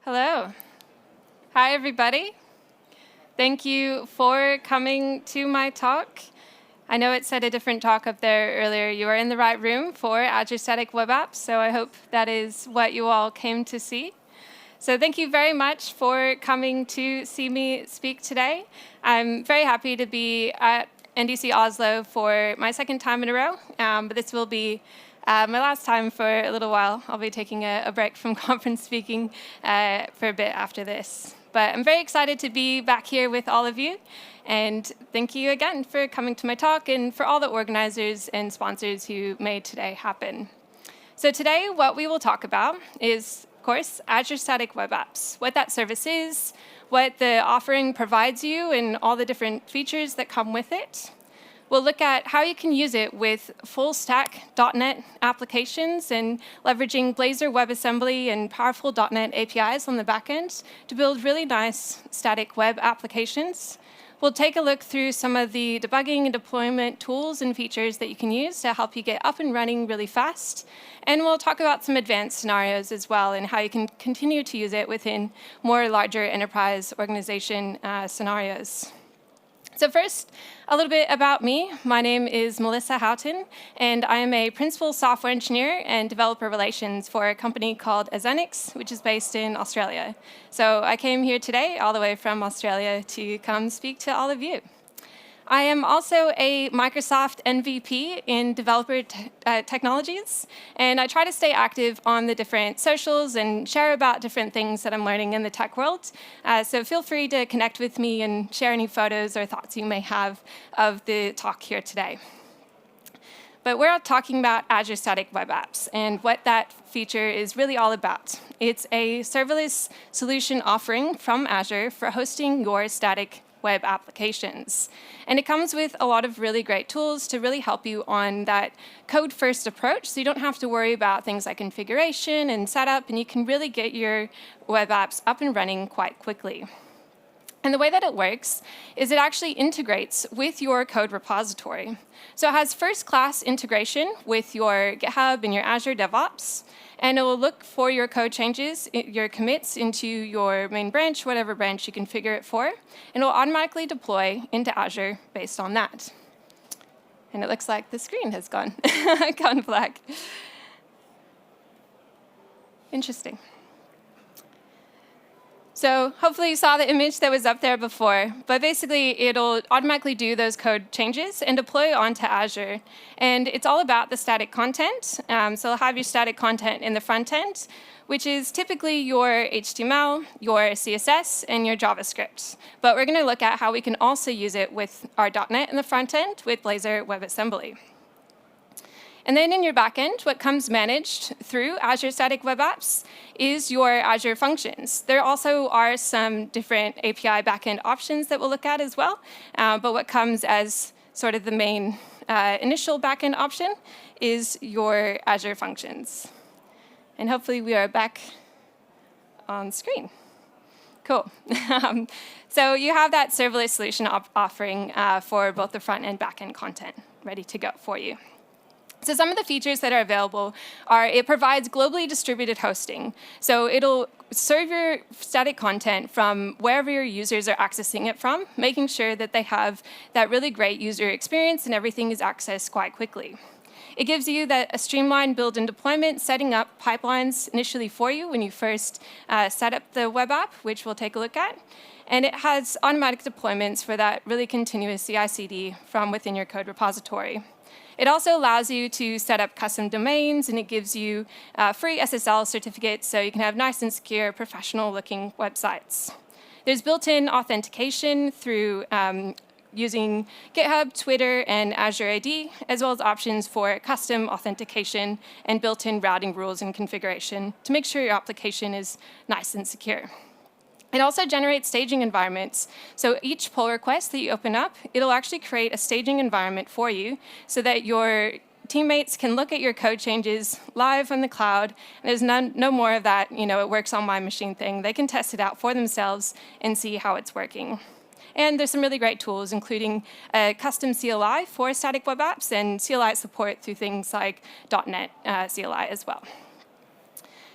Hello. Hi, everybody. Thank you for coming to my talk. I know it said a different talk up there earlier. You are in the right room for Azure Static Web Apps, so I hope that is what you all came to see. So thank you very much for coming to see me speak today. I'm very happy to be at NDC Oslo for my second time in a row, but this will be my last time for a little while. I'll be taking a break from conference speaking for a bit after this. But I'm very excited to be back here with all of you. And thank you again for coming to my talk and for all the organizers and sponsors who made today happen. So today, what we will talk about is, of course, Azure Static Web Apps, what that service is, what the offering provides you, and all the different features that come with it. We'll look at how you can use it with full-stack .NET applications and leveraging Blazor WebAssembly and powerful .NET APIs on the back end to build really nice static web applications. We'll take a look through some of the debugging and deployment tools and features that you can use to help you get up and running really fast. And we'll talk about some advanced scenarios as well and how you can continue to use it within more larger enterprise organization scenarios. So first, a little bit about me. My name is Melissa Houghton, and I am a principal software engineer and developer relations for a company called Azure, which is based in Australia. So I came here today all the way from Australia to come speak to all of you. I am also a Microsoft MVP in developer technologies, and I try to stay active on the different socials and share about different things that I'm learning in the tech world. So feel free to connect with me and share any photos or thoughts you may have of the talk here today. But we're talking about Azure Static Web Apps and what that feature is really all about. It's a serverless solution offering from Azure for hosting your static web applications. And it comes with a lot of really great tools to really help you on that code-first approach, so you don't have to worry about things like configuration and setup, and you can really get your web apps up and running quite quickly. And the way that it works is it actually integrates with your code repository. So it has first-class integration with your GitHub and your Azure DevOps, and it will look for your code changes, your commits into your main branch, whatever branch you configure it for, and it will automatically deploy into Azure based on that. And it looks like the screen has gone black. Interesting. So hopefully you saw the image that was up there before, but basically it'll automatically do those code changes and deploy onto Azure. And it's all about the static content. So you'll have your static content in the front end, which is typically your HTML, your CSS, and your JavaScript. But we're going to look at how we can also use it with our .NET in the front end with Blazor WebAssembly. And then in your backend, what comes managed through Azure Static Web Apps is your Azure Functions. There also are some different API backend options that we'll look at as well. But what comes as sort of the main initial backend option is your Azure Functions. And hopefully we are back on screen. Cool. So you have that serverless solution offering for both the front and backend content ready to go for you. So some of the features that are available are it provides globally distributed hosting. So it'll serve your static content from wherever your users are accessing it from, making sure that they have that really great user experience and everything is accessed quite quickly. It gives you a streamlined build and deployment, setting up pipelines initially for you when you first set up the web app, which we'll take a look at. And it has automatic deployments for that really continuous CI/CD from within your code repository. It also allows you to set up custom domains, and it gives you free SSL certificates so you can have nice and secure, professional-looking websites. There's built-in authentication through using GitHub, Twitter, and Azure AD, as well as options for custom authentication and built-in routing rules and configuration to make sure your application is nice and secure. It also generates staging environments. So each pull request that you open up, it'll actually create a staging environment for you so that your teammates can look at your code changes live on the cloud. And there's no more of that, it works on my machine thing. They can test it out for themselves and see how it's working. And there's some really great tools, including a custom CLI for static web apps and CLI support through things like .NET CLI as well.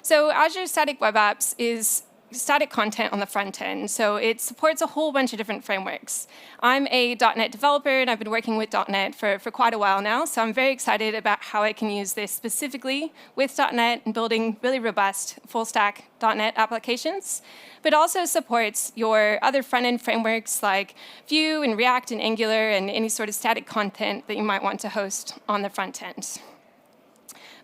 So Azure Static Web Apps is static content on the front end. So it supports a whole bunch of different frameworks. I'm a .NET developer, and I've been working with .NET for quite a while now. So I'm very excited about how I can use this specifically with .NET and building really robust full-stack .NET applications. But also supports your other front-end frameworks like Vue and React and Angular and any sort of static content that you might want to host on the front end.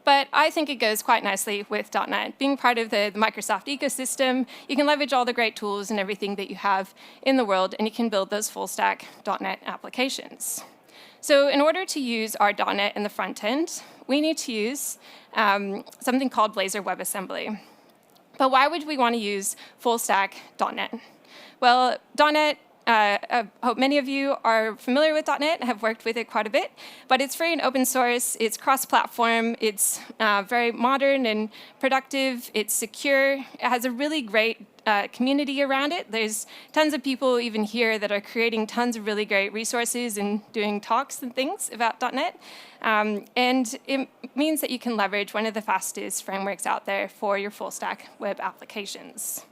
But I think it goes quite nicely with .NET. Being part of the Microsoft ecosystem, you can leverage all the great tools and everything that you have in the world, and you can build those full-stack .NET applications. So in order to use our .NET in the front end, we need to use something called Blazor WebAssembly. But why would we want to use full-stack .NET? Well, .NET, I hope many of you are familiar with .NET, have worked with it quite a bit, but it's free and open source, it's cross-platform, it's very modern and productive, it's secure, it has a really great community around it. There's tons of people even here that are creating tons of really great resources and doing talks and things about .NET. And it means that you can leverage one of the fastest frameworks out there for your full-stack web applications.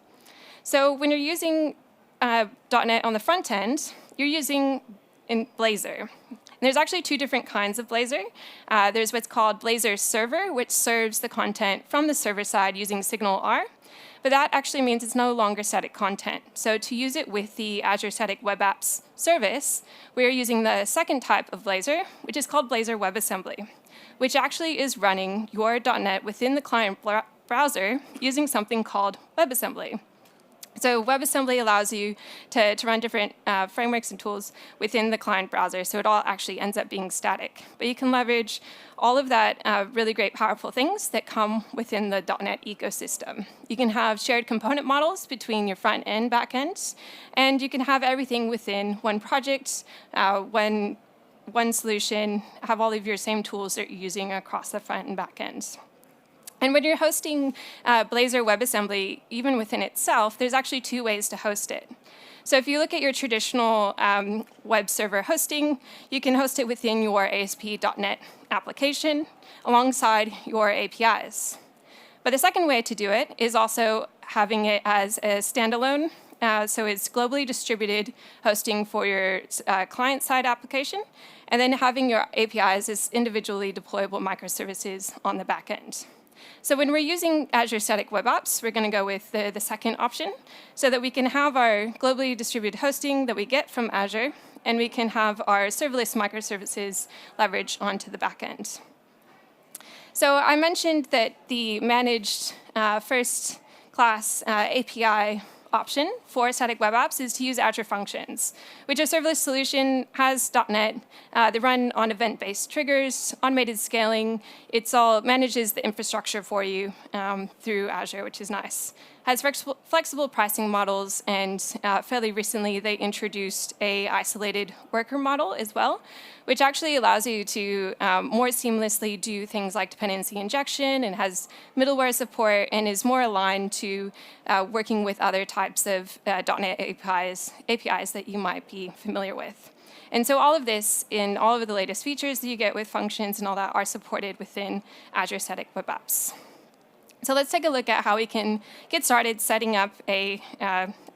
So when you're using .NET on the front end, you're using in Blazor. And there's actually two different kinds of Blazor. There's what's called Blazor Server, which serves the content from the server side using Signal R. But that actually means it's no longer static content. So to use it with the Azure Static Web Apps service, we're using the second type of Blazor, which is called Blazor WebAssembly, which actually is running your .NET within the client browser using something called WebAssembly. So WebAssembly allows you to run different frameworks and tools within the client browser, so it all actually ends up being static. But you can leverage all of that really great, powerful things that come within the .NET ecosystem. You can have shared component models between your front and back ends, and you can have everything within one project, one solution, have all of your same tools that you're using across the front and back ends. And when you're hosting Blazor WebAssembly, even within itself, there's actually two ways to host it. So if you look at your traditional web server hosting, you can host it within your ASP.NET application alongside your APIs. But the second way to do it is also having it as a standalone. So it's globally distributed hosting for your client-side application, and then having your APIs as individually deployable microservices on the back end. So when we're using Azure Static Web Apps, we're going to go with the second option so that we can have our globally distributed hosting that we get from Azure, and we can have our serverless microservices leveraged onto the back end. So I mentioned that the managed first-class API option for static web apps is to use Azure Functions, which a serverless solution has .NET. They run on event-based triggers, automated scaling. It all manages the infrastructure for you through Azure, which is nice. Has flexible pricing models, and fairly recently they introduced a isolated worker model as well, which actually allows you to more seamlessly do things like dependency injection, and has middleware support, and is more aligned to working with other types of .NET APIs that you might be familiar with. And so all of this, in all of the latest features that you get with functions and all that, are supported within Azure Static Web Apps. So let's take a look at how we can get started setting up a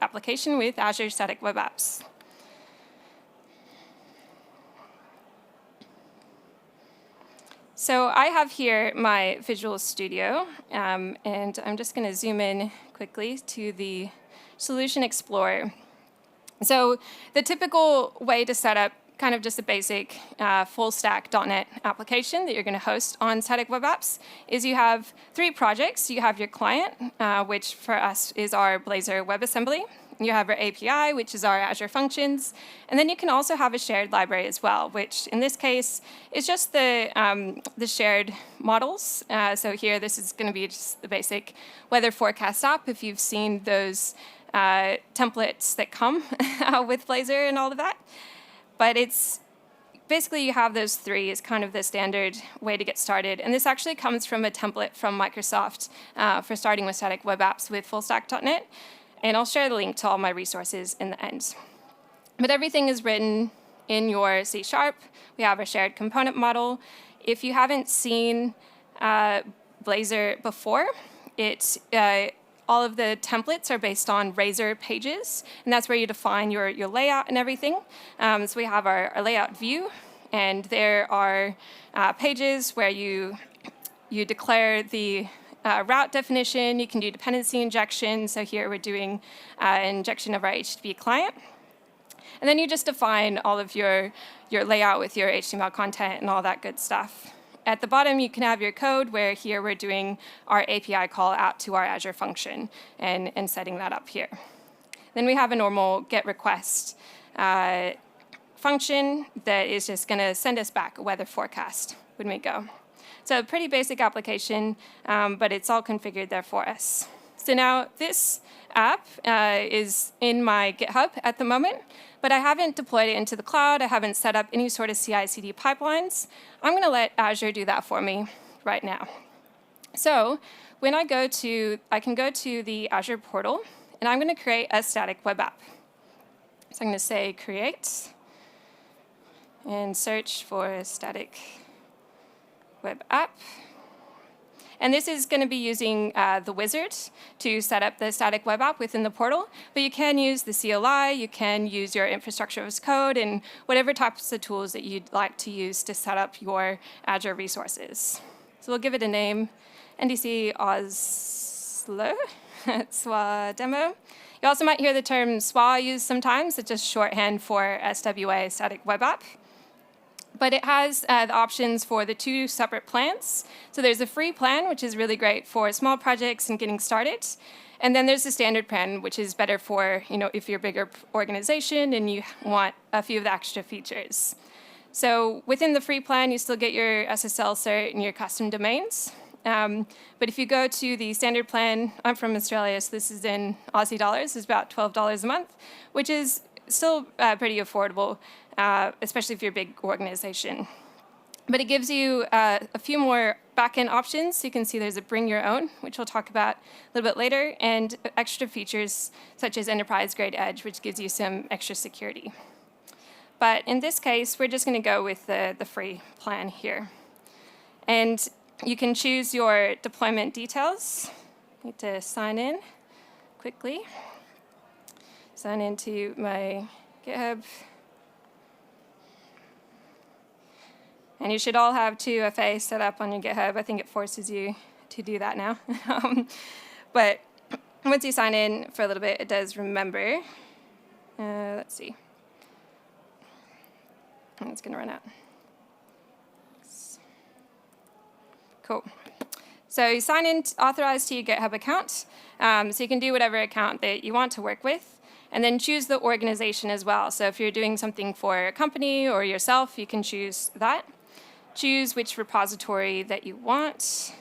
application with Azure Static Web Apps. So I have here my Visual Studio, and I'm just going to zoom in quickly to the Solution Explorer. So the typical way to set up kind of just a basic full-stack .NET application that you're going to host on Static Web Apps is you have three projects. You have your client, which for us is our Blazor WebAssembly. You have your API, which is our Azure Functions. And then you can also have a shared library as well, which in this case is just the shared models. So here, this is going to be just the basic weather forecast app, if you've seen those templates that come with Blazor and all of that. But it's basically you have those three is kind of the standard way to get started. And this actually comes from a template from Microsoft for starting with static web apps with fullstack.NET. And I'll share the link to all my resources in the end. But everything is written in your C#. We have a shared component model. If you haven't seen Blazor before, it all of the templates are based on Razor pages, and that's where you define your layout and everything. So we have our layout view, and there are pages where you declare the route definition. You can do dependency injection. So here we're doing injection of our HTTP client. And then you just define all of your layout with your HTML content and all that good stuff. At the bottom, you can have your code, where here we're doing our API call out to our Azure function and setting that up here. Then we have a normal GET request function that is just going to send us back a weather forecast when we go. So a pretty basic application, but it's all configured there for us. So now this app is in my GitHub at the moment, but I haven't deployed it into the cloud. I haven't set up any sort of CI/CD pipelines. I'm going to let Azure do that for me right now. So when I can go to the Azure portal, and I'm going to create a static web app. So I'm going to say create, and search for static web app. And this is going to be using the wizard to set up the static web app within the portal. But you can use the CLI, you can use your infrastructure as code, and whatever types of tools that you'd like to use to set up your Azure resources. So we'll give it a name, NDC Oslo, SWA demo. You also might hear the term SWA used sometimes. It's just shorthand for SWA, static web app. But it has the options for the 2 separate plans. So there's a free plan, which is really great for small projects and getting started. And then there's the standard plan, which is better for, if you're a bigger organization and you want a few of the extra features. So within the free plan, you still get your SSL cert and your custom domains. But if you go to the standard plan, I'm from Australia, so this is in Aussie dollars. It's about $12 a month, which is still pretty affordable, especially if you're a big organization. But it gives you a few more backend options. So you can see there's a bring your own, which we'll talk about a little bit later, and extra features such as enterprise-grade edge, which gives you some extra security. But in this case, we're just going to go with the free plan here. And you can choose your deployment details. I need to sign in quickly. Sign into my GitHub. And you should all have 2FA set up on your GitHub. I think it forces you to do that now. But once you sign in for a little bit, it does remember. Let's see. It's going to run out. Cool. So you sign in, authorized to your GitHub account. So you can do whatever account that you want to work with. And then choose the organization as well. So if you're doing something for a company or yourself, you can choose that. Choose which repository that you want.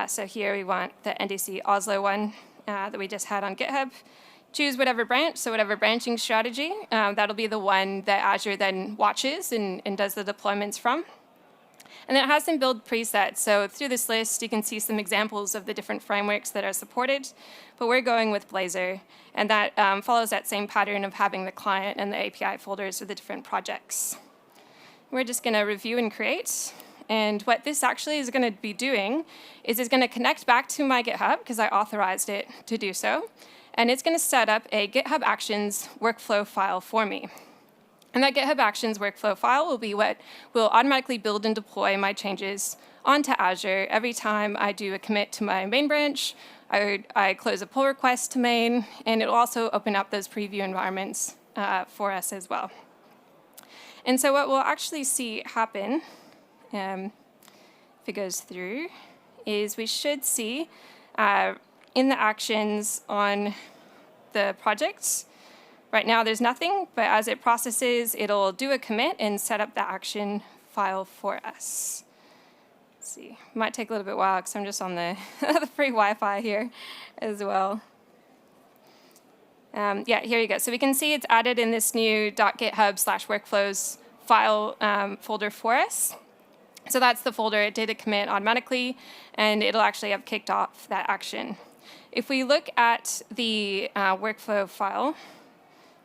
So here we want the NDC Oslo one that we just had on GitHub. Choose whatever branch, so whatever branching strategy. That'll be the one that Azure then watches and does the deployments from. And then it has some build presets. So through this list, you can see some examples of the different frameworks that are supported. But we're going with Blazor. And that follows that same pattern of having the client and the API folders for the different projects. We're just going to review and create. And what this actually is going to be doing is it's going to connect back to my GitHub, because I authorized it to do so. And it's going to set up a GitHub Actions workflow file for me. And that GitHub Actions workflow file will be what will automatically build and deploy my changes onto Azure every time I do a commit to my main branch. I close a pull request to main, and it will also open up those preview environments for us as well. And so what we'll actually see happen, if it goes through, is we should see in the actions on the project. Right now there's nothing, but as it processes, it'll do a commit and set up the action file for us. Let's see, it might take a little bit while because I'm just on the, the free Wi-Fi here as well. Yeah, here you go. So we can see it's added in this new .github/workflows file folder for us. So that's the folder. It did a commit automatically, and it'll actually have kicked off that action. If we look at the workflow file,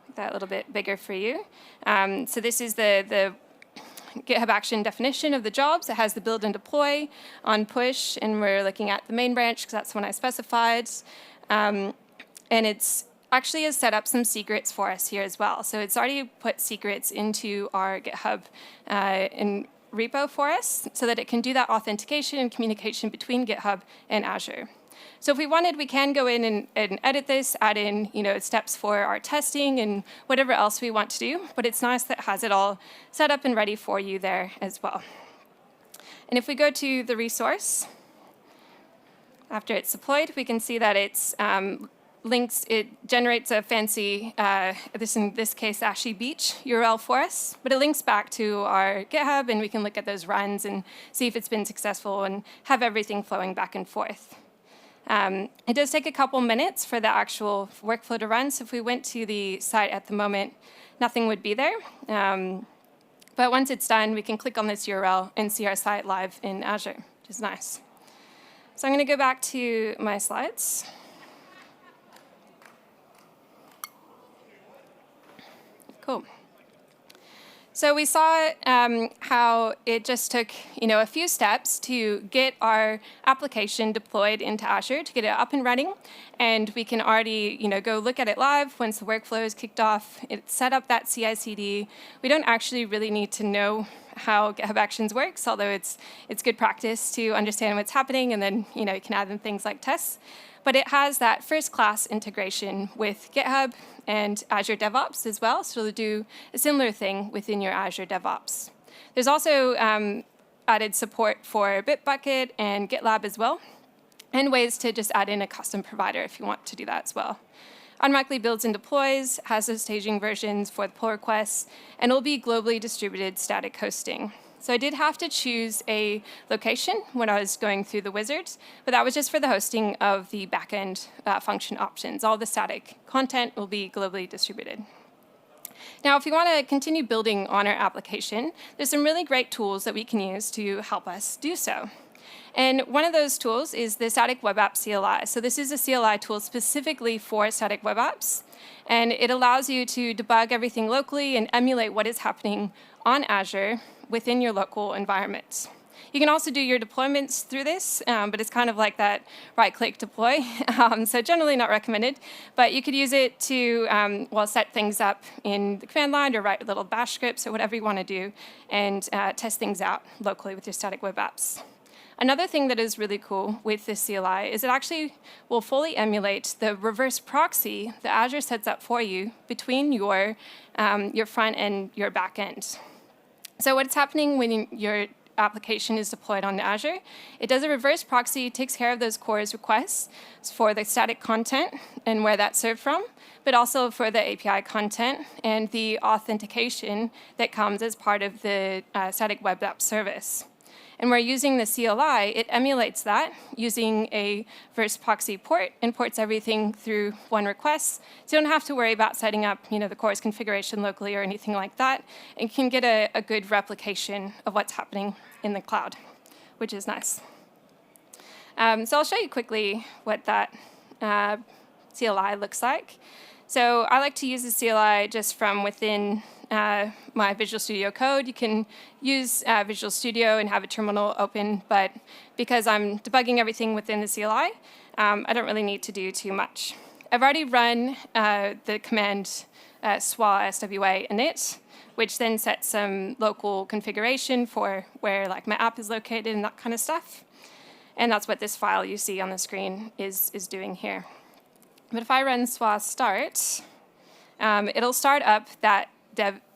make that a little bit bigger for you. So this is the GitHub action definition of the jobs. It has the build and deploy on push, and we're looking at the main branch because that's one I specified. And it's actually has set up some secrets for us here as well. So it's already put secrets into our GitHub in repo for us so that it can do that authentication and communication between GitHub and Azure. So if we wanted, we can go in and edit this, add in steps for our testing and whatever else we want to do. But it's nice that it has it all set up and ready for you there as well. And if we go to the resource, after it's deployed, we can see that it's links. It generates a fancy, in this case, Ashy Beach URL for us. But it links back to our GitHub, and we can look at those runs and see if it's been successful and have everything flowing back and forth. It does take a couple minutes for the actual workflow to run. So if we went to the site at the moment, nothing would be there. But once it's done, we can click on this URL and see our site live in Azure, which is nice. So I'm going to go back to my slides. Cool. So we saw how it just took a few steps to get our application deployed into Azure, to get it up and running. And we can already go look at it live once the workflow is kicked off. It set up that CI/CD. We don't actually really need to know how GitHub Actions works, although it's good practice to understand what's happening, and then you can add in things like tests. But it has that first-class integration with GitHub and Azure DevOps as well, so it'll do a similar thing within your Azure DevOps. There's also added support for Bitbucket and GitLab as well, and ways to just add in a custom provider if you want to do that as well. Automatically builds and deploys, has those staging versions for the pull requests, and will be globally distributed static hosting. So I did have to choose a location when I was going through the wizard, but that was just for the hosting of the backend function options. All the static content will be globally distributed. Now, if we want to continue building on our application, there's some really great tools that we can use to help us do so. And one of those tools is the Static Web App CLI. So this is a CLI tool specifically for static web apps. And it allows you to debug everything locally and emulate what is happening on Azure within your local environment. You can also do your deployments through this, but it's kind of like that right-click deploy, so generally not recommended. But you could use it to set things up in the command line or write little bash scripts or whatever you want to do and test things out locally with your static web apps. Another thing that is really cool with this CLI is it actually will fully emulate the reverse proxy that Azure sets up for you between your front and your back end. So what's happening when your application is deployed on Azure, it does a reverse proxy, takes care of those CORS requests for the static content and where that's served from, but also for the API content and the authentication that comes as part of the static web app service. And we're using the CLI, it emulates that using a reverse proxy port, imports everything through one request. So you don't have to worry about setting up the CORS configuration locally or anything like that. And can get a good replication of what's happening in the cloud, which is nice. So I'll show you quickly what that CLI looks like. So I like to use the CLI just from within my Visual Studio Code. You can use Visual Studio and have a terminal open, but because I'm debugging everything within the CLI, I don't really need to do too much. I've already run the command SWA NET, which then sets some local configuration for where my app is located and that kind of stuff. And that's what this file you see on the screen is doing here. But if I run SWA start, it'll start up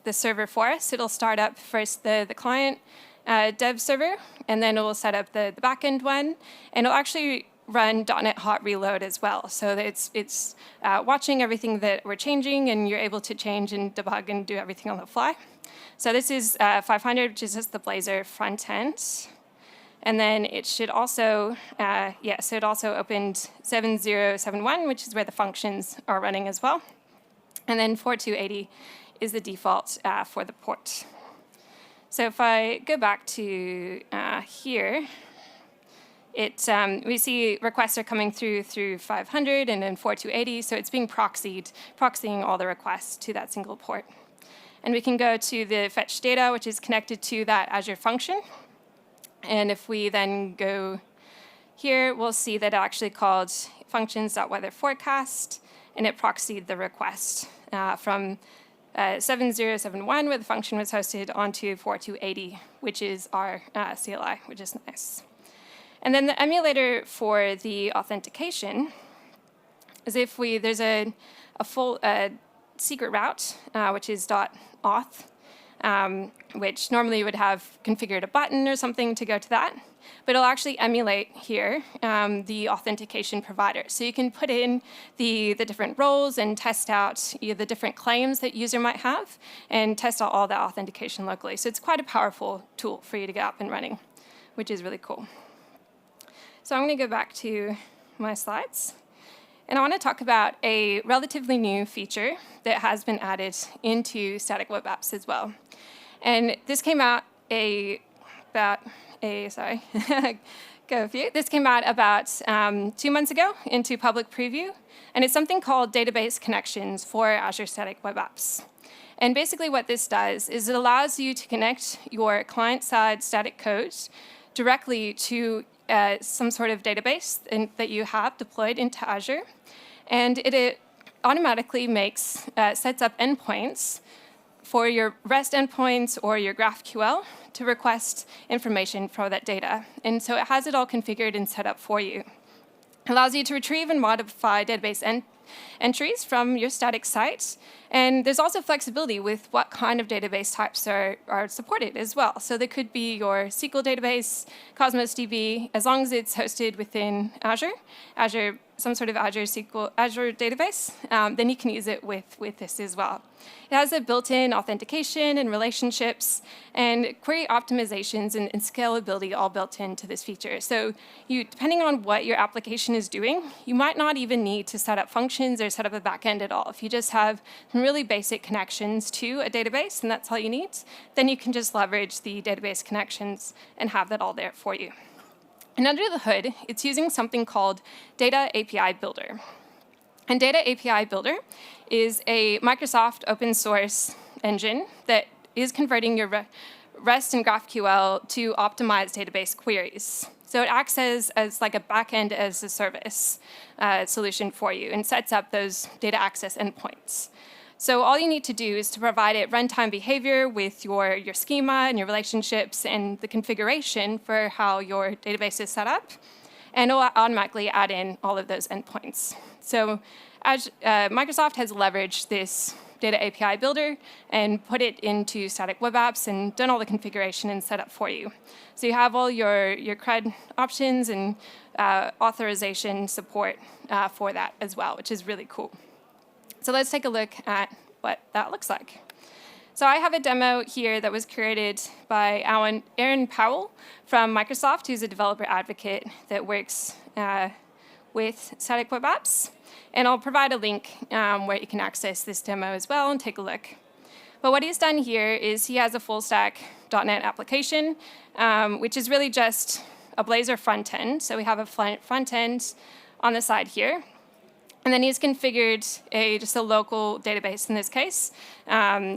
the server for us. It'll start up first the client dev server, and then it will set up the backend one, and it'll actually run .NET Hot Reload as well. So that it's watching everything that we're changing, and you're able to change and debug and do everything on the fly. So this is 500, which is just the Blazor front end. And then it should also, so it also opened 7071, which is where the functions are running as well. And then 4280 is the default for the port. So if I go back to here, we see requests are coming through 500 and then 4280, so it's being proxying all the requests to that single port. And we can go to the fetch data, which is connected to that Azure function. And if we then go here, we'll see that it actually called functions.weatherforecast, and it proxied the request from 7071, where the function was hosted, onto 4280, which is our CLI, which is nice. And then the emulator for the authentication is if there's a full secret route, which is .auth, which normally would have configured a button or something to go to that. But it'll actually emulate here the authentication provider. So you can put in the different roles and test out the different claims that user might have and test out all the authentication locally. So it's quite a powerful tool for you to get up and running, which is really cool. So I'm going to go back to my slides. And I want to talk about a relatively new feature that has been added into Static Web Apps as well. And this came out This came out about 2 months ago into public preview, and it's something called database connections for Azure Static Web Apps. And basically what this does is it allows you to connect your client-side static code directly to some sort of database that you have deployed into Azure, and it automatically sets up endpoints for your REST endpoints or your GraphQL to request information for that data. And so it has it all configured and set up for you. It allows you to retrieve and modify database entries from your static site. And there's also flexibility with what kind of database types are supported as well. So there could be your SQL database, Cosmos DB, as long as it's hosted within Azure, some sort of Azure database, then you can use it with this as well. It has a built-in authentication and relationships and query optimizations and scalability all built into this feature. So depending on what your application is doing, you might not even need to set up functions or set up a backend at all. If you just have some really basic connections to a database, and that's all you need, then you can just leverage the database connections and have that all there for you. And under the hood, it's using something called Data API Builder. And Data API Builder is a Microsoft open source engine that is converting your REST and GraphQL to optimize database queries. So it acts as like a backend as a service solution for you and sets up those data access endpoints. So all you need to do is to provide it runtime behavior with your schema and your relationships and the configuration for how your database is set up, and it'll automatically add in all of those endpoints. So Microsoft has leveraged this Data API Builder and put it into Static Web Apps and done all the configuration and setup for you. So you have all your CRUD options and authorization support for that as well, which is really cool. So let's take a look at what that looks like. So I have a demo here that was created by Aaron Powell from Microsoft, who's a developer advocate that works with Static Web Apps. And I'll provide a link where you can access this demo as well and take a look. But what he's done here is he has a full-stack .NET application, which is really just a Blazor front end. So we have a front end on the side here. And then he's configured just a local database in this case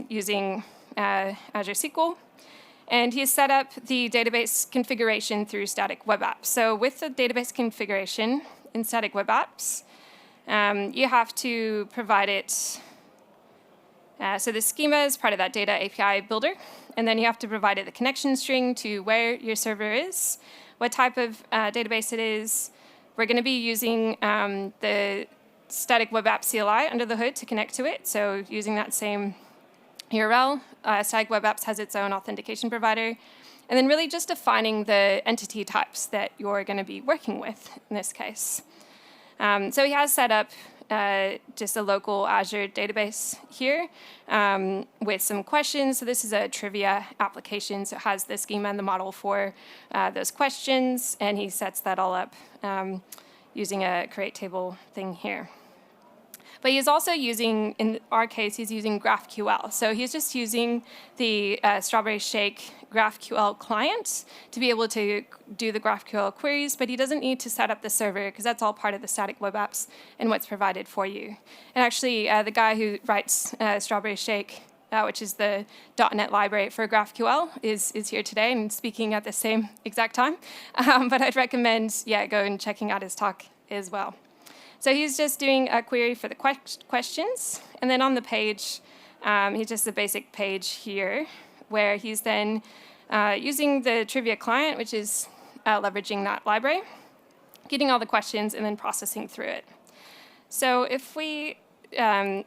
using Azure SQL. And he's set up the database configuration through Static Web Apps. So with the database configuration in Static Web Apps, you have to provide it. So the schema is part of that Data API Builder. And then you have to provide it the connection string to where your server is, what type of database it is. We're going to be using the Static Web App CLI under the hood to connect to it. So using that same URL, Static Web Apps has its own authentication provider. And then really just defining the entity types that you're going to be working with in this case. So he has set up just a local Azure database here with some questions. So this is a trivia application. So it has the schema and the model for those questions. And he sets that all up using a create table thing here. But he's also using, in our case, he's using GraphQL. So he's just using the Strawberry Shake GraphQL client to be able to do the GraphQL queries, but he doesn't need to set up the server because that's all part of the Static Web Apps and what's provided for you. And actually, the guy who writes Strawberry Shake which is the .NET library for GraphQL, is here today and speaking at the same exact time. But I'd recommend, go and checking out his talk as well. So he's just doing a query for the questions, and then on the page, he's just a basic page here, where he's then using the trivia client, which is leveraging that library, getting all the questions, and then processing through it. So if we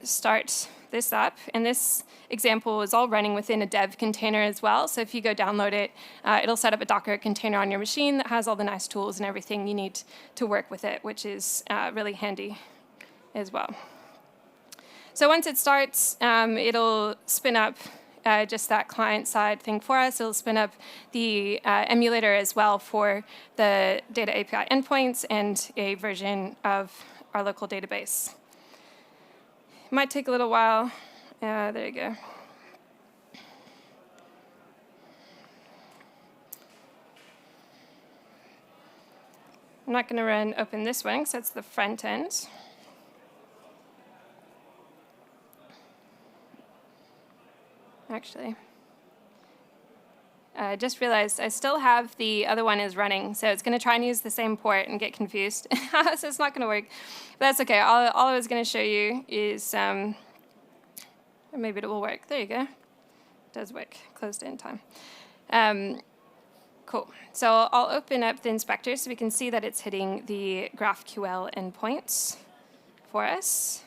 start this up, and this example is all running within a dev container as well, so if you go download it, it'll set up a Docker container on your machine that has all the nice tools and everything you need to work with it, which is really handy as well. So once it starts, it'll spin up just that client-side thing for us. It'll spin up the emulator as well for the data API endpoints and a version of our local database. It might take a little while. There you go. I'm not going to open this one because that's the front end. Actually, I just realized I still have the other one is running, so it's going to try and use the same port and get confused. So it's not going to work. But that's OK. All I was going to show you is, or maybe it will work. There you go. It does work. Closed in time. Cool. So I'll open up the inspector so we can see that it's hitting the GraphQL endpoints for us.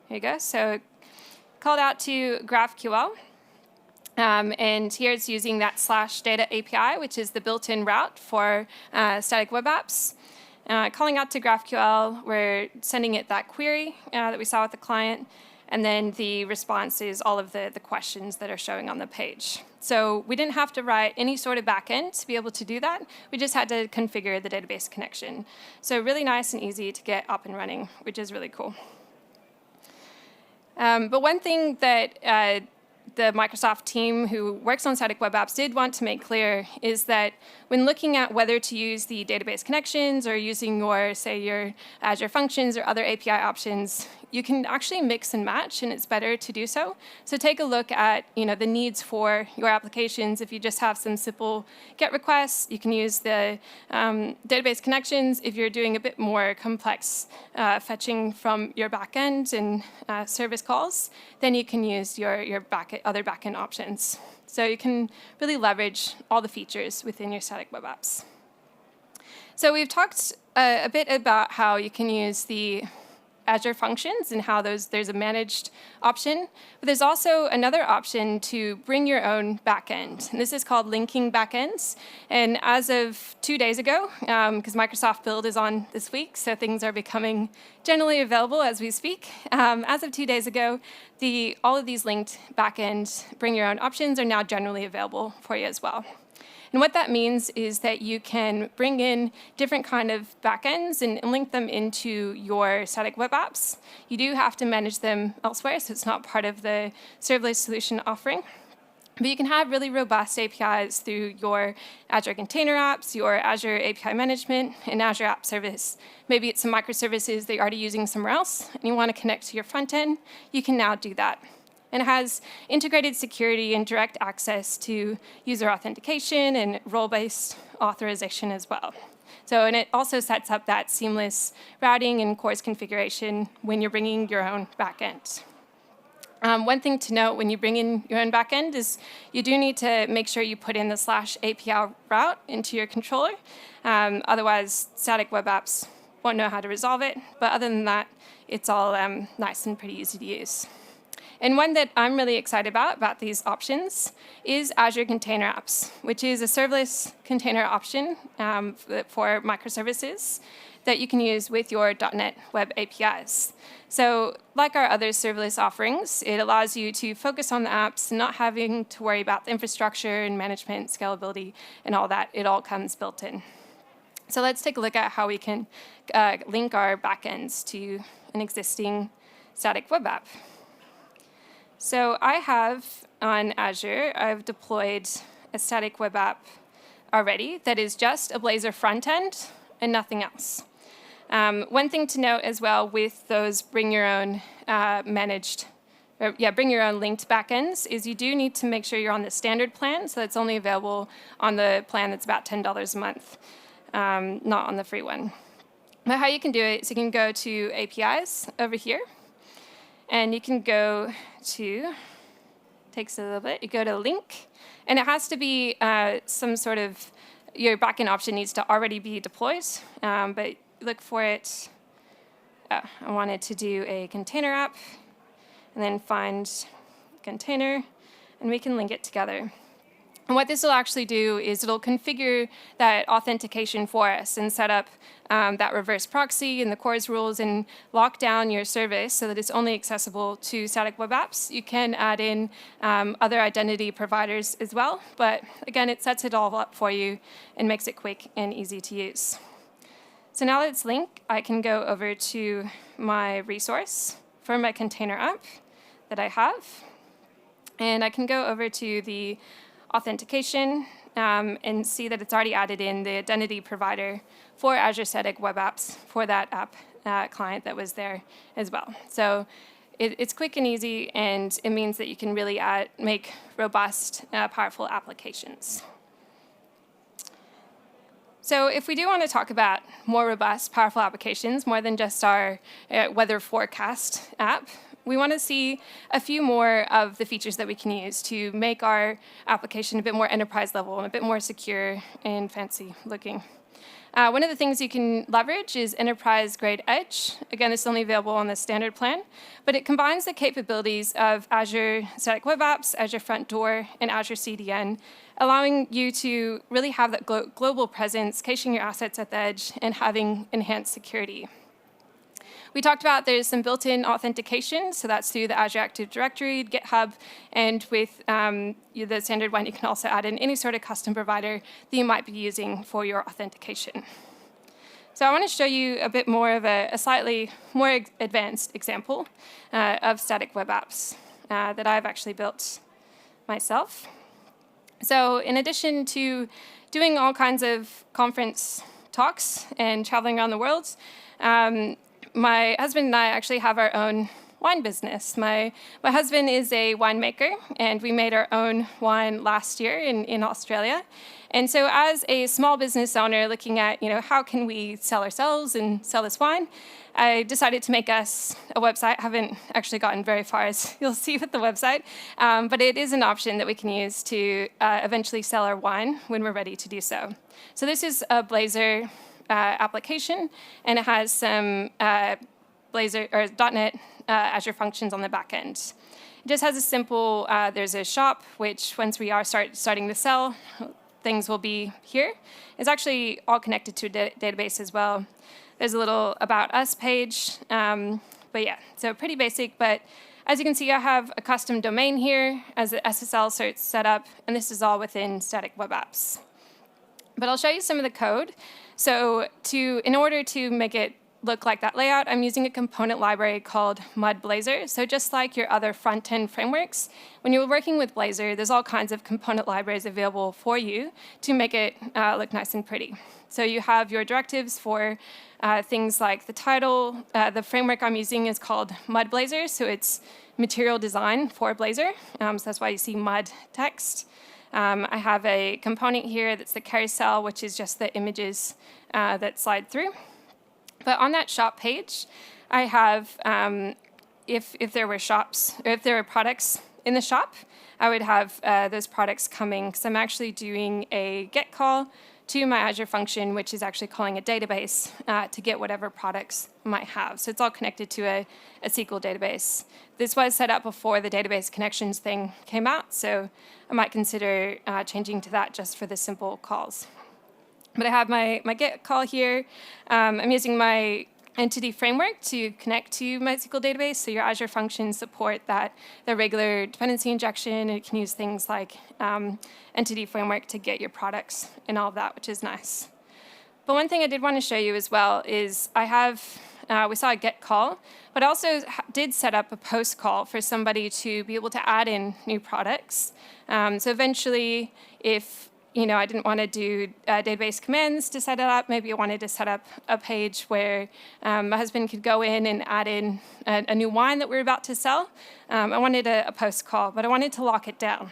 Here you go. So called out to GraphQL. And here it's using that /data API, which is the built-in route for static web apps. Calling out to GraphQL, we're sending it that query that we saw with the client, and then the response is all of the questions that are showing on the page. So we didn't have to write any sort of backend to be able to do that. We just had to configure the database connection. So really nice and easy to get up and running, which is really cool. But one thing that the Microsoft team who works on static web apps did want to make clear is that when looking at whether to use the database connections or using your Azure Functions or other API options, you can actually mix and match, and it's better to do so. So take a look at the needs for your applications. If you just have some simple GET requests, you can use the database connections. If you're doing a bit more complex fetching from your backend and service calls, then you can use your other backend options. So you can really leverage all the features within your static web apps. So we've talked a bit about how you can use the Azure Functions and how there's a managed option. But there's also another option to bring your own backend. And this is called linking backends. And as of 2 days ago, because Microsoft Build is on this week, so things are becoming generally available as we speak. As of 2 days ago, all of these linked backend bring your own options are now generally available for you as well. And what that means is that you can bring in different kind of backends and link them into your static web apps. You do have to manage them elsewhere, so it's not part of the serverless solution offering. But you can have really robust APIs through your Azure Container Apps, your Azure API Management, and Azure App Service. Maybe it's some microservices that you're already using somewhere else, and you want to connect to your front end. You can now do that. And it has integrated security and direct access to user authentication and role-based authorization as well. And it also sets up that seamless routing and CORS configuration when you're bringing your own backend. One thing to note when you bring in your own backend is you do need to make sure you put in the /API route into your controller. Otherwise, static web apps won't know how to resolve it. But other than that, it's all nice and pretty easy to use. And one that I'm really excited about these options is Azure Container Apps, which is a serverless container option for microservices that you can use with your .NET Web APIs. So like our other serverless offerings, it allows you to focus on the apps, not having to worry about the infrastructure and management, scalability, and all that. It all comes built in. So let's take a look at how we can link our backends to an existing static web app. So I have on Azure, I've deployed a static web app already that is just a Blazor front end and nothing else. One thing to note as well with those bring your own managed bring your own linked backends, is you do need to make sure you're on the standard plan, so it's only available on the plan that's about $10 a month, not on the free one. But how you can do it is you can go to APIs over here, and you can go to, takes a little bit, you go to link, and it has to be some sort of, your backend option needs to already be deployed, but look for it. I wanted to do a container app, and then find container, and we can link it together. And what this will actually do is it'll configure that authentication for us and set up that reverse proxy and the CORS rules and lock down your service so that it's only accessible to static web apps. You can add in other identity providers as well, but again, it sets it all up for you and makes it quick and easy to use. So now that it's linked, I can go over to my resource for my container app that I have, and I can go over to the authentication and see that it's already added in the identity provider for Azure Static Web Apps for that app client that was there as well. So it's quick and easy, and it means that you can really make robust, powerful applications. So if we do want to talk about more robust, powerful applications, more than just our weather forecast app, we want to see a few more of the features that we can use to make our application a bit more enterprise level and a bit more secure and fancy looking. One of the things you can leverage is enterprise-grade Edge. Again, it's only available on the standard plan, but it combines the capabilities of Azure Static Web Apps, Azure Front Door, and Azure CDN, allowing you to really have that global presence, caching your assets at the edge, and having enhanced security. We talked about there's some built-in authentication, so that's through the Azure Active Directory, GitHub, and with the standard one, you can also add in any sort of custom provider that you might be using for your authentication. So I want to show you a bit more of a slightly more advanced example of static web apps that I've actually built myself. So in addition to doing all kinds of conference talks and traveling around the world, my husband and I actually have our own wine business. My husband is a winemaker, and we made our own wine last year in Australia. And so as a small business owner looking at, how can we sell ourselves and sell this wine, I decided to make us a website. I haven't actually gotten very far, as you'll see with the website, but it is an option that we can use to eventually sell our wine when we're ready to do so. So this is a Blazor application, and it has some Blazor or .NET Azure Functions on the back end. It just has a simple, there's a shop, which once we are starting to sell, things will be here. It's actually all connected to a database as well. There's a little About Us page, but yeah, so pretty basic, but as you can see, I have a custom domain here as the SSL cert set up, and this is all within Static Web Apps. But I'll show you some of the code. So in order to make it look like that layout, I'm using a component library called Blazor. So just like your other front-end frameworks, when you're working with Blazor, there's all kinds of component libraries available for you to make it look nice and pretty. So you have your directives for things like the title. The framework I'm using is called Blazor, so it's material design for Blazor. So that's why you see mud text. I have a component here that's the carousel, which is just the images that slide through. But on that shop page, I have, if there were shops, or if there were products in the shop, I would have those products coming, because I'm actually doing a GET call to my Azure function, which is actually calling a database to get whatever products I might have. So it's all connected to a SQL database. This was set up before the database connections thing came out, so I might consider changing to that just for the simple calls. But I have my GET call here. I'm using my entity framework to connect to my SQL database, so your Azure functions support the regular dependency injection, and it can use things like entity framework to get your products and all of that, which is nice. But one thing I did want to show you as well is we saw a GET call, but I also did set up a post call for somebody to be able to add in new products. So eventually, if I didn't want to do database commands to set it up. Maybe I wanted to set up a page where my husband could go in and add in a new wine that we were about to sell. I wanted a post call, but I wanted to lock it down.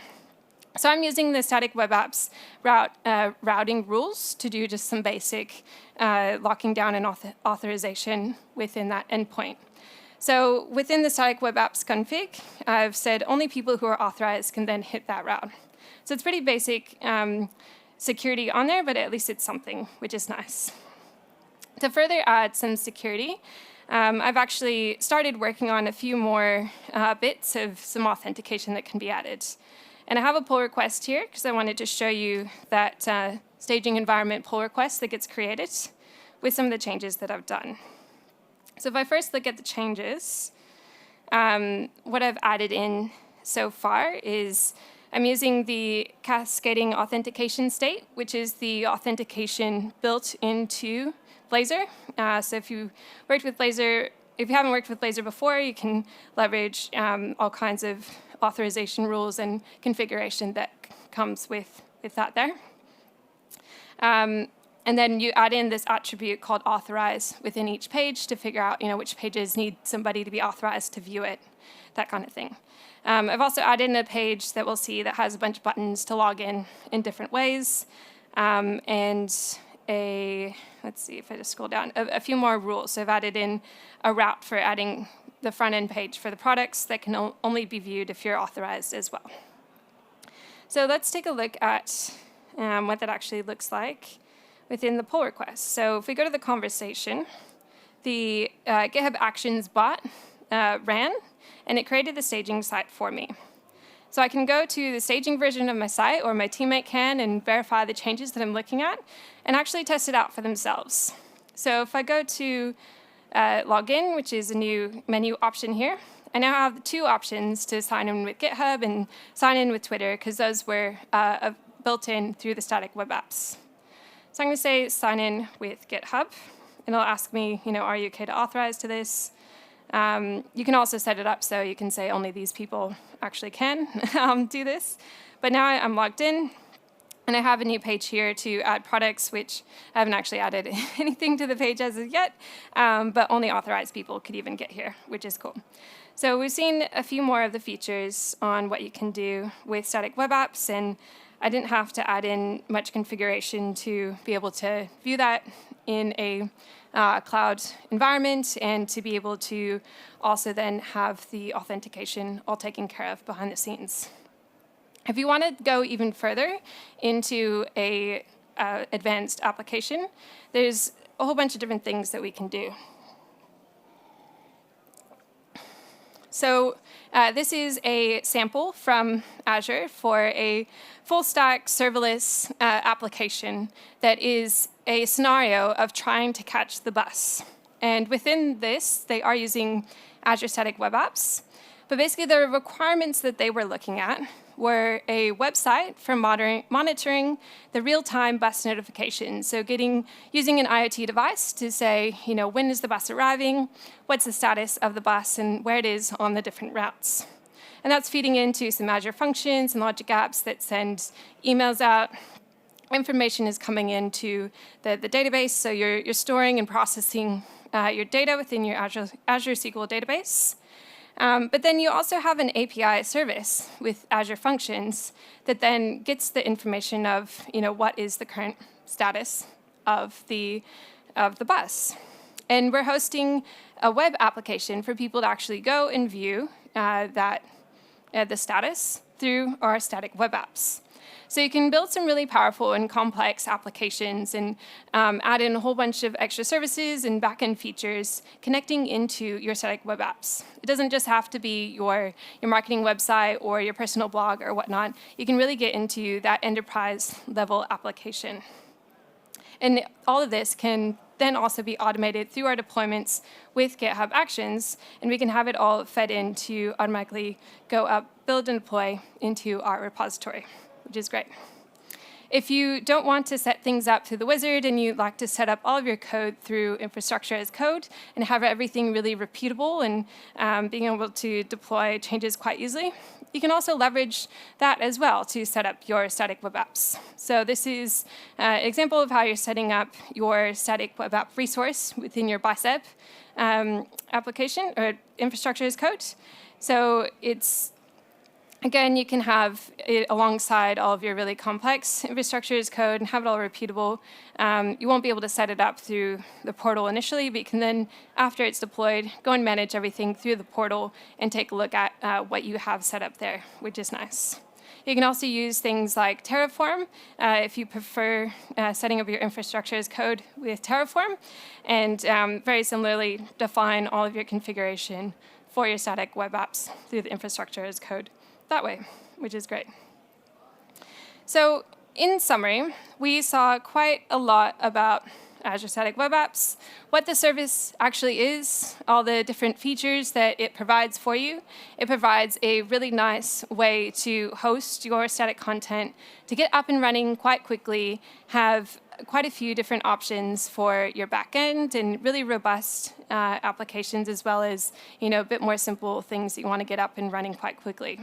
So I'm using the Static Web Apps routing rules to do just some basic locking down and authorization within that endpoint. So within the Static Web Apps config, I've said only people who are authorized can then hit that route. So it's pretty basic security on there, but at least it's something, which is nice. To further add some security, I've actually started working on a few more bits of some authentication that can be added. And I have a pull request here because I wanted to show you that staging environment pull request that gets created with some of the changes that I've done. So if I first look at the changes, what I've added in so far is I'm using the cascading authentication state, which is the authentication built into Blazor. So if you worked with Blazor, if you haven't worked with Blazor before, you can leverage all kinds of authorization rules and configuration that comes with that there. And then you add in this attribute called authorize within each page to figure out which pages need somebody to be authorized to view it, that kind of thing. I've also added in a page that we'll see that has a bunch of buttons to log in different ways. And let's see if I just scroll down, a few more rules. So I've added in a route for adding the front-end page for the products that can only be viewed if you're authorized as well. So let's take a look at what that actually looks like within the pull request. So if we go to the conversation, the GitHub Actions bot ran, and it created the staging site for me. So I can go to the staging version of my site, or my teammate can, and verify the changes that I'm looking at, and actually test it out for themselves. So if I go to login, which is a new menu option here, I now have two options to sign in with GitHub and sign in with Twitter, because those were built in through the Static Web Apps. So I'm going to say sign in with GitHub, and it'll ask me, are you okay to authorize to this? You can also set it up so you can say only these people actually can do this. But now I'm logged in, and I have a new page here to add products, which I haven't actually added anything to the page as of yet, but only authorized people could even get here, which is cool. So we've seen a few more of the features on what you can do with static web apps, and I didn't have to add in much configuration to be able to view that in a cloud environment, and to be able to also then have the authentication all taken care of behind the scenes. If you want to go even further into a advanced application, there's a whole bunch of different things that we can do. So this is a sample from Azure for a full-stack serverless application that is a scenario of trying to catch the bus. And within this, they are using Azure Static Web Apps. But basically, the requirements that they were looking at were a website for monitoring the real-time bus notifications. So using an IoT device to say, when is the bus arriving, what's the status of the bus, and where it is on the different routes. And that's feeding into some Azure Functions and logic apps that send emails out. Information is coming into the database, so you're storing and processing your data within your Azure SQL database. But then you also have an API service with Azure Functions that then gets the information of what is the current status of the bus. And we're hosting a web application for people to actually go and view the status through our static web apps. So you can build some really powerful and complex applications and add in a whole bunch of extra services and backend features connecting into your static web apps. It doesn't just have to be your marketing website or your personal blog or whatnot. You can really get into that enterprise level application. And all of this can then also be automated through our deployments with GitHub Actions, and we can have it all fed in to automatically go up, build, and deploy into our repository, which is great. If you don't want to set things up through the wizard and you'd like to set up all of your code through infrastructure as code and have everything really repeatable and being able to deploy changes quite easily, you can also leverage that as well to set up your static web apps. So this is an example of how you're setting up your static web app resource within your Bicep application or infrastructure as code. So it's, again, you can have it alongside all of your really complex infrastructure as code and have it all repeatable. You won't be able to set it up through the portal initially, but you can then, after it's deployed, go and manage everything through the portal and take a look at what you have set up there, which is nice. You can also use things like Terraform if you prefer setting up your infrastructure as code with Terraform, and very similarly define all of your configuration for your static web apps through the infrastructure as code that way, which is great. So in summary, we saw quite a lot about Azure Static Web Apps, what the service actually is, all the different features that it provides for you. It provides a really nice way to host your static content, to get up and running quite quickly, have quite a few different options for your backend and really robust applications, as well as a bit more simple things that you want to get up and running quite quickly.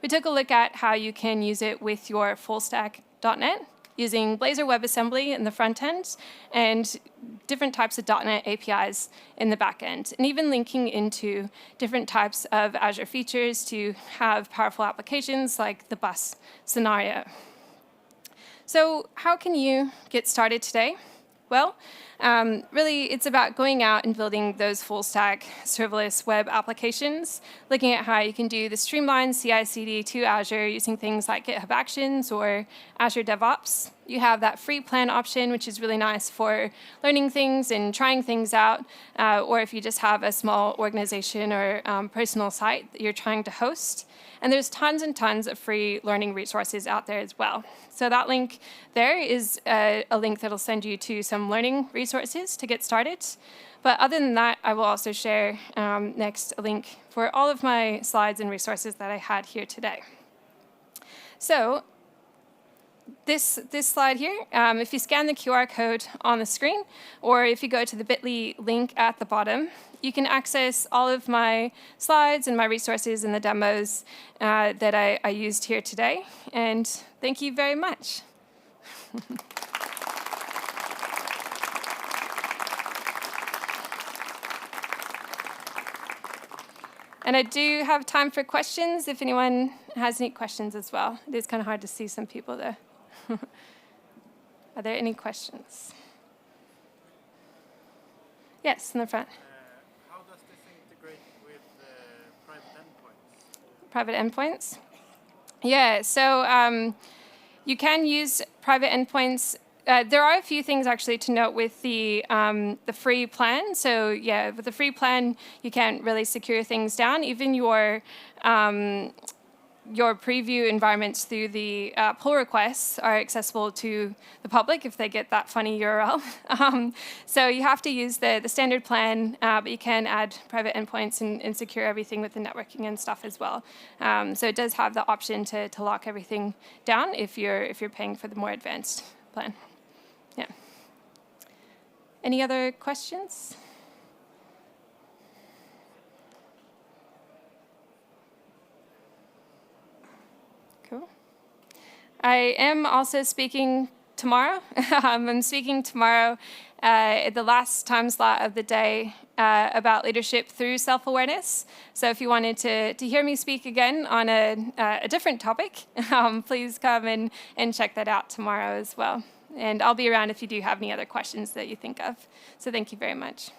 We took a look at how you can use it with your full stack .NET, using Blazor WebAssembly in the front end and different types of .NET APIs in the back end, and even linking into different types of Azure features to have powerful applications like the bus scenario. So how can you get started today? Well, really, it's about going out and building those full-stack serverless web applications, looking at how you can do the streamlined CI/CD to Azure using things like GitHub Actions or Azure DevOps. You have that free plan option, which is really nice for learning things and trying things out, or if you just have a small organization or personal site that you're trying to host. And there's tons and tons of free learning resources out there as well. So that link there is a link that'll send you to some learning resources to get started. But other than that, I will also share next a link for all of my slides and resources that I had here today. So this slide here, if you scan the QR code on the screen, or if you go to the bit.ly link at the bottom, you can access all of my slides and my resources and the demos that I used here today. And thank you very much. And I do have time for questions if anyone has any questions as well. It is kind of hard to see some people there. Are there any questions? Yes, in the front. How does this integrate with private endpoints? Private endpoints? Yeah, so you can use private endpoints. There are a few things actually to note with the free plan. So yeah, with the free plan, you can't really secure things down. Even your preview environments through the pull requests are accessible to the public if they get that funny URL. So you have to use the standard plan, but you can add private endpoints and secure everything with the networking and stuff as well. So it does have the option to lock everything down if you're paying for the more advanced plan. Yeah. Any other questions? Cool. I am also speaking tomorrow. I'm speaking tomorrow at the last time slot of the day about leadership through self-awareness. So if you wanted to hear me speak again on a different topic, please come and check that out tomorrow as well. And I'll be around if you do have any other questions that you think of. So thank you very much.